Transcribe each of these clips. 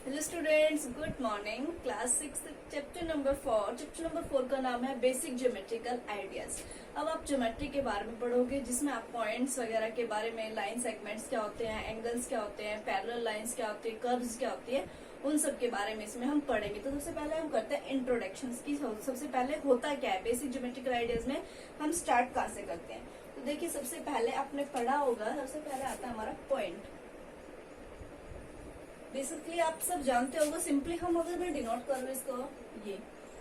Hello students, good morning. Class 6 chapter number 4 का नाम है बेसिक ज्योमेट्रिकल आइडियाज। अब आप ज्योमेट्री के बारे में पढ़ोगे, जिसमें आप पॉइंट्स वगैरह के बारे में, लाइन सेगमेंट्स क्या होते हैं, एंगल्स क्या होते हैं, पैरेलल लाइंस क्या होती है, कर्व्स क्या होती है, उन सब के बारे में इसमें हम पढ़ेंगे। तो सबसे पहले हम करते हैं इंट्रोडक्शन की। सबसे पहले होता क्या है बेसिक ज्योमेट्रिकल आइडियाज में, हम स्टार्ट कहाँ से करते हैं। तो देखिए, सबसे पहले आपने पढ़ा होगा, सबसे पहले आता है हमारा पॉइंट। बेसिकली आप सब जानते होंगे, सिंपली हम अगर मैं डिनोट कर रहे इसको ये,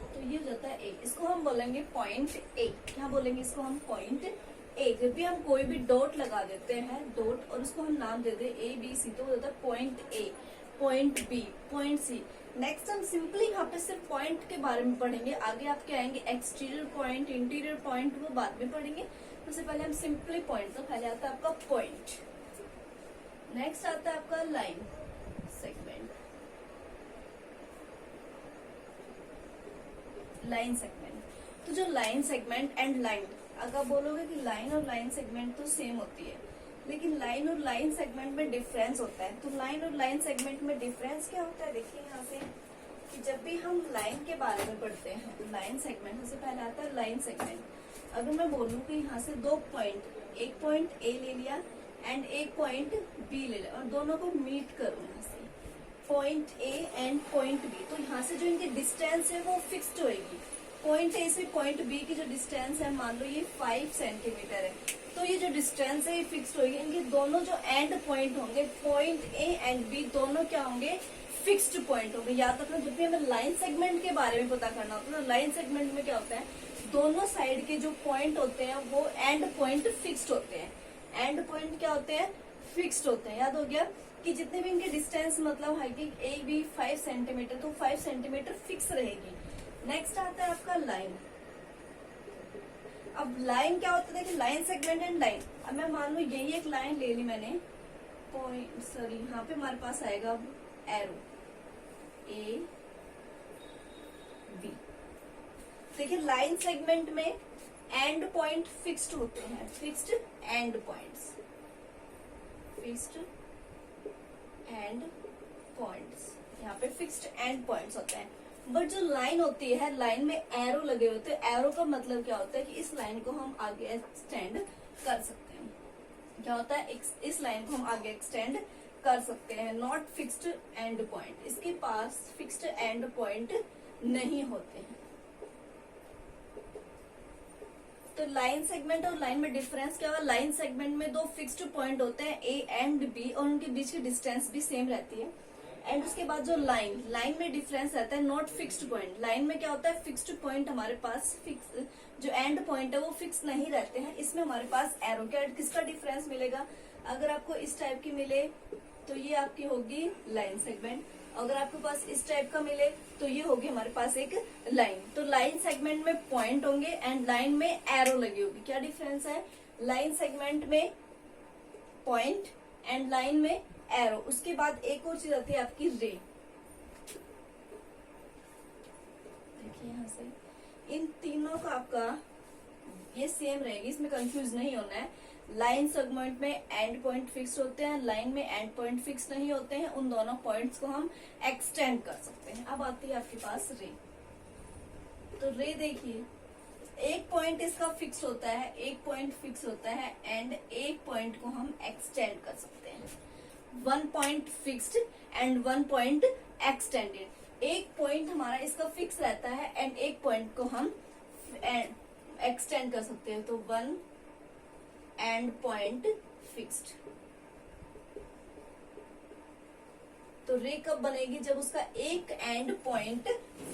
तो ये हो जाता है ए, इसको हम बोलेंगे पॉइंट ए। क्या बोलेंगे इसको हम? Point A. जब भी हम कोई भी डॉट लगा देते हैं, डॉट, और उसको हम नाम दे दे ए बी सी, तो वो होता है point A, point B, point C. Next हम सिंपली यहाँ पे सिर्फ पॉइंट के बारे में पढ़ेंगे। आगे आपके आएंगे एक्सटीरियर पॉइंट, इंटीरियर पॉइंट, वो बाद में पढ़ेंगे। सबसे पहले हम सिंपली पॉइंट, तो पहले आता है आपका पॉइंट, नेक्स्ट आता है आपका लाइन सेगमेंट, लाइन सेगमेंट। तो जो लाइन सेगमेंट एंड लाइन, अगर बोलोगे कि लाइन और लाइन सेगमेंट तो सेम होती है, लेकिन लाइन और लाइन सेगमेंट में डिफरेंस होता है। तो लाइन और लाइन सेगमेंट में डिफरेंस क्या होता है? देखिए यहाँ से कि जब भी हम लाइन के बारे में पढ़ते हैं, तो लाइन सेगमेंट सबसे पहले आता है लाइन सेगमेंट। अगर मैं बोलूँ कि यहाँ से दो पॉइंट, एक पॉइंट ए ले लिया एंड एक पॉइंट बी ले लिया, और दोनों को मीट करूँ यहाँ से, point A and point B, तो यहाँ से जो इनकी डिस्टेंस है वो फिक्स्ड होएगी। पॉइंट ए से पॉइंट बी की जो डिस्टेंस है, मान लो ये 5 सेंटीमीटर है, तो ये जो डिस्टेंस है ये फिक्स्ड होगी। इनके दोनों जो एंड पॉइंट होंगे, पॉइंट ए एंड बी, दोनों क्या होंगे? फिक्स्ड पॉइंट होंगे। याद रखना, जब भी हमें लाइन सेगमेंट के बारे में पता करना होता है, तो लाइन सेगमेंट में क्या होता है, दोनों साइड के जो पॉइंट होते हैं वो एंड पॉइंट फिक्स्ड होते हैं। एंड पॉइंट क्या होते हैं? फिक्स्ड होते हैं। याद हो गया कि जितने भी इनके डिस्टेंस, मतलब है कि ए बी 5 सेंटीमीटर, तो 5 सेंटीमीटर फिक्स रहेगी। नेक्स्ट आता है आपका लाइन। अब लाइन क्या होता है? देखिए, लाइन सेगमेंट एंड लाइन। अब मैं मान लो यही एक लाइन ले ली मैंने, पॉइंट, सॉरी, यहाँ पे हमारे पास आएगा एरो ए बी। देखिए, लाइन सेगमेंट में एंड पॉइंट फिक्स्ड होते हैं, fixed and points, fixed and points, यहाँ पे फिक्स्ड एंड पॉइंट्स होते हैं। बट जो लाइन होती है, लाइन में एरो लगे होते हैं। एरो का मतलब क्या होता है कि इस लाइन को हम आगे एक्सटेंड कर सकते हैं। क्या होता है? इस लाइन को हम आगे एक्सटेंड कर सकते हैं। नॉट फिक्स्ड एंड पॉइंट, इसके पास फिक्स्ड एंड पॉइंट नहीं होते हैं। तो लाइन सेगमेंट और लाइन में डिफरेंस क्या हुआ? लाइन सेगमेंट में दो फिक्स्ड पॉइंट होते हैं, ए एंड बी, और उनके बीच की डिस्टेंस भी सेम रहती है। एंड उसके बाद जो लाइन में डिफरेंस रहता है, नॉट फिक्स्ड पॉइंट। लाइन में क्या होता है? फिक्स्ड पॉइंट हमारे पास फिक्स, जो एंड पॉइंट है वो फिक्स नहीं रहते हैं। इसमें हमारे पास एरो, क्या किसका डिफरेंस मिलेगा? अगर आपको इस टाइप की मिले तो ये आपकी होगी लाइन सेगमेंट, अगर आपके पास इस टाइप का मिले तो ये होगी हमारे पास एक लाइन। तो लाइन सेगमेंट में पॉइंट होंगे एंड लाइन में एरो लगी होगी। क्या डिफरेंस है? लाइन सेगमेंट में पॉइंट एंड लाइन में एरो। उसके बाद एक और चीज आती है आपकी रे। देखिए यहाँ से इन तीनों का आपका ये सेम रहेगी, इसमें कंफ्यूज नहीं होना है। लाइन सेगमेंट में एंड पॉइंट फिक्स होते हैं, लाइन में एंड पॉइंट फिक्स नहीं होते हैं। उन दोनों पॉइंट्स को हम एक्सटेंड कर सकते हैं। अब आती है आपके पास रे। तो रे देखिए, एक पॉइंट इसका फिक्स होता है, एक पॉइंट फिक्स होता है, एंड एक पॉइंट को हम एक्सटेंड कर सकते हैं। 1 point fixed and 1 point extended. एक पॉइंट हमारा इसका फिक्स रहता है एंड एक पॉइंट को हम एक्सटेंड कर सकते हैं। तो 1 एंड पॉइंट फिक्स्ड। तो रे कब बनेगी? जब उसका एक एंड पॉइंट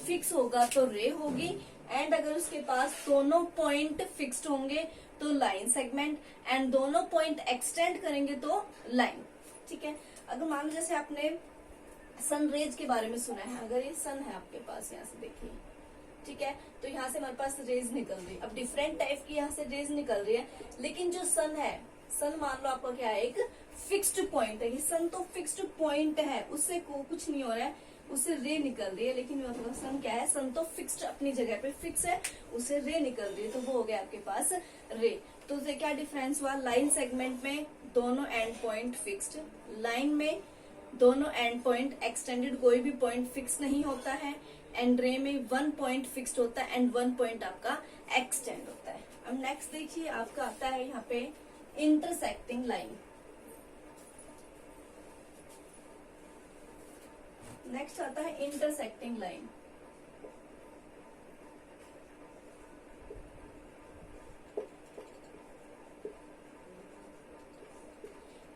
फिक्स होगा तो रे होगी, एंड अगर उसके पास दोनों पॉइंट फिक्स्ड होंगे तो लाइन सेगमेंट, एंड दोनों पॉइंट एक्सटेंड करेंगे तो लाइन। ठीक है। अगर मान लो जैसे आपने सन रेज के बारे में सुना है, अगर ये सन है आपके पास, यहाँ से देखिए, ठीक है, तो यहाँ से हमारे पास रेज निकल रही है। अब डिफरेंट टाइप की यहाँ से रेज निकल रही है, लेकिन जो सन है, सन मान लो आपका क्या है, एक फिक्स्ड पॉइंट है। ये सन तो फिक्स्ड पॉइंट है, उससे कुछ नहीं हो रहा है, उससे रे निकल रही है। लेकिन मतलब सन क्या है? सन तो फिक्स्ड अपनी जगह पे फिक्स है, उससे रे निकल रही है, तो वो हो गया आपके पास रे। तो क्या डिफरेंस हुआ? लाइन सेगमेंट में दोनों एंड पॉइंट फिक्स्ड, लाइन में दोनों एंड पॉइंट एक्सटेंडेड, कोई भी पॉइंट फिक्स नहीं होता है, एंड रे में 1 पॉइंट फिक्स्ड होता है एंड 1 पॉइंट आपका एक्सटेंड होता है। अब नेक्स्ट देखिए आपका आता है यहाँ पे इंटरसेक्टिंग लाइन। नेक्स्ट आता है इंटरसेक्टिंग लाइन।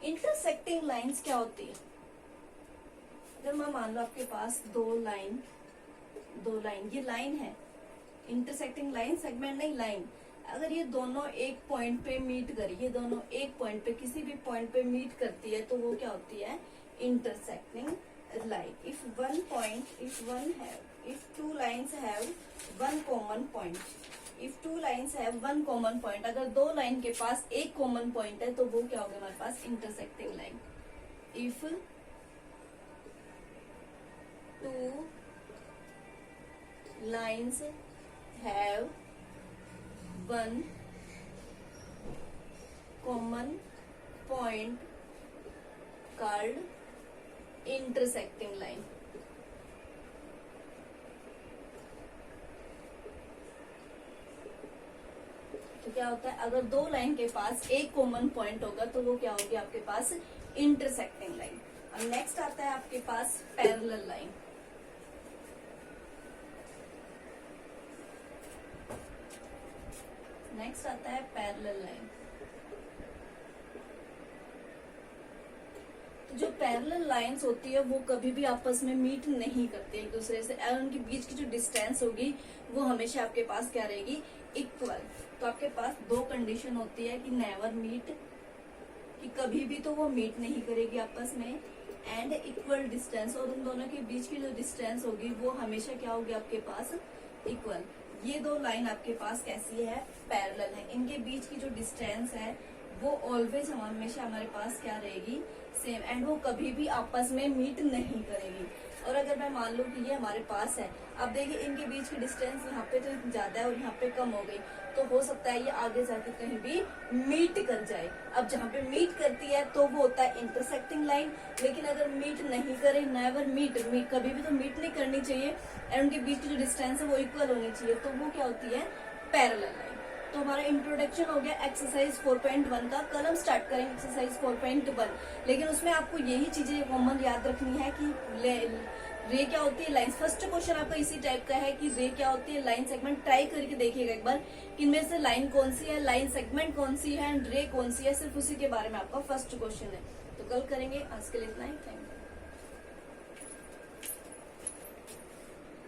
इंटरसेक्टिंग लाइंस क्या होती है? अगर मैं मान लो आपके पास दो लाइन ये लाइन है, इंटरसेक्टिंग लाइन, सेगमेंट नहीं लाइन। अगर ये दोनों एक पॉइंट पे मीट करी, ये दोनों एक पॉइंट पे किसी भी पॉइंट पे मीट करती है तो वो क्या होती है? Intersecting line. if two lines have one common point, अगर दो लाइन के पास एक कॉमन पॉइंट है तो वो क्या होगा हमारे पास? Intersecting line. If two lines have one common point called intersecting line. तो क्या होता है? अगर दो लाइन के पास एक कॉमन पॉइंट होगा तो वो क्या होगी आपके पास? Intersecting line. और नेक्स्ट आता है आपके पास पैरेलल लाइन। नेक्स्ट आता है पैरेलल लाइन। तो जो पैरेलल लाइंस होती है वो कभी भी आपस में मीट नहीं करती एक दूसरे से, और उनके बीच की जो डिस्टेंस होगी वो हमेशा आपके पास क्या रहेगी? इक्वल। तो आपके पास दो कंडीशन होती है कि नेवर मीट, कि कभी भी तो वो मीट नहीं करेगी आपस में, एंड इक्वल डिस्टेंस, और उन दोनों के बीच की जो डिस्टेंस होगी वो हमेशा क्या होगी आपके पास? इक्वल। ये दो लाइन आपके पास कैसी है? पैरेलल है। इनके बीच की जो डिस्टेंस है वो ऑलवेज हमेशा हमारे पास क्या रहेगी? सेम, एंड वो कभी भी आपस में मीट नहीं करेगी। और अगर मैं मान लूं कि ये हमारे पास है, अब देखिए इनके बीच की डिस्टेंस यहाँ पे तो ज्यादा है और यहाँ पे कम हो गई, तो हो सकता है ये आगे जाके कहीं भी मीट कर जाए। अब जहाँ पे मीट करती है तो वो होता है इंटरसेक्टिंग लाइन, लेकिन अगर मीट नहीं करे, नेवर मीट, कभी भी तो मीट नहीं करनी चाहिए, एंड उनके बीच की जो डिस्टेंस है वो इक्वल होनी चाहिए, तो वो क्या होती है? Parallel line. तो हमारा इंट्रोडक्शन हो गया एक्सरसाइज 4.1 का। कल हम स्टार्ट करेंगे एक्सरसाइज 4.1, लेकिन उसमें आपको यही चीजें कॉमन याद रखनी है कि रे क्या होती है, लाइन। फर्स्ट क्वेश्चन आपका इसी टाइप का है कि रे क्या होती है, लाइन सेगमेंट। ट्राई करके देखिएगा एक बार कि इनमें से लाइन कौन सी है, लाइन सेगमेंट कौन सी है, एंड रे कौन सी है, सिर्फ उसी के बारे में आपका फर्स्ट क्वेश्चन है। तो कल करेंगे। आज के लिए इतना ही। Thank you.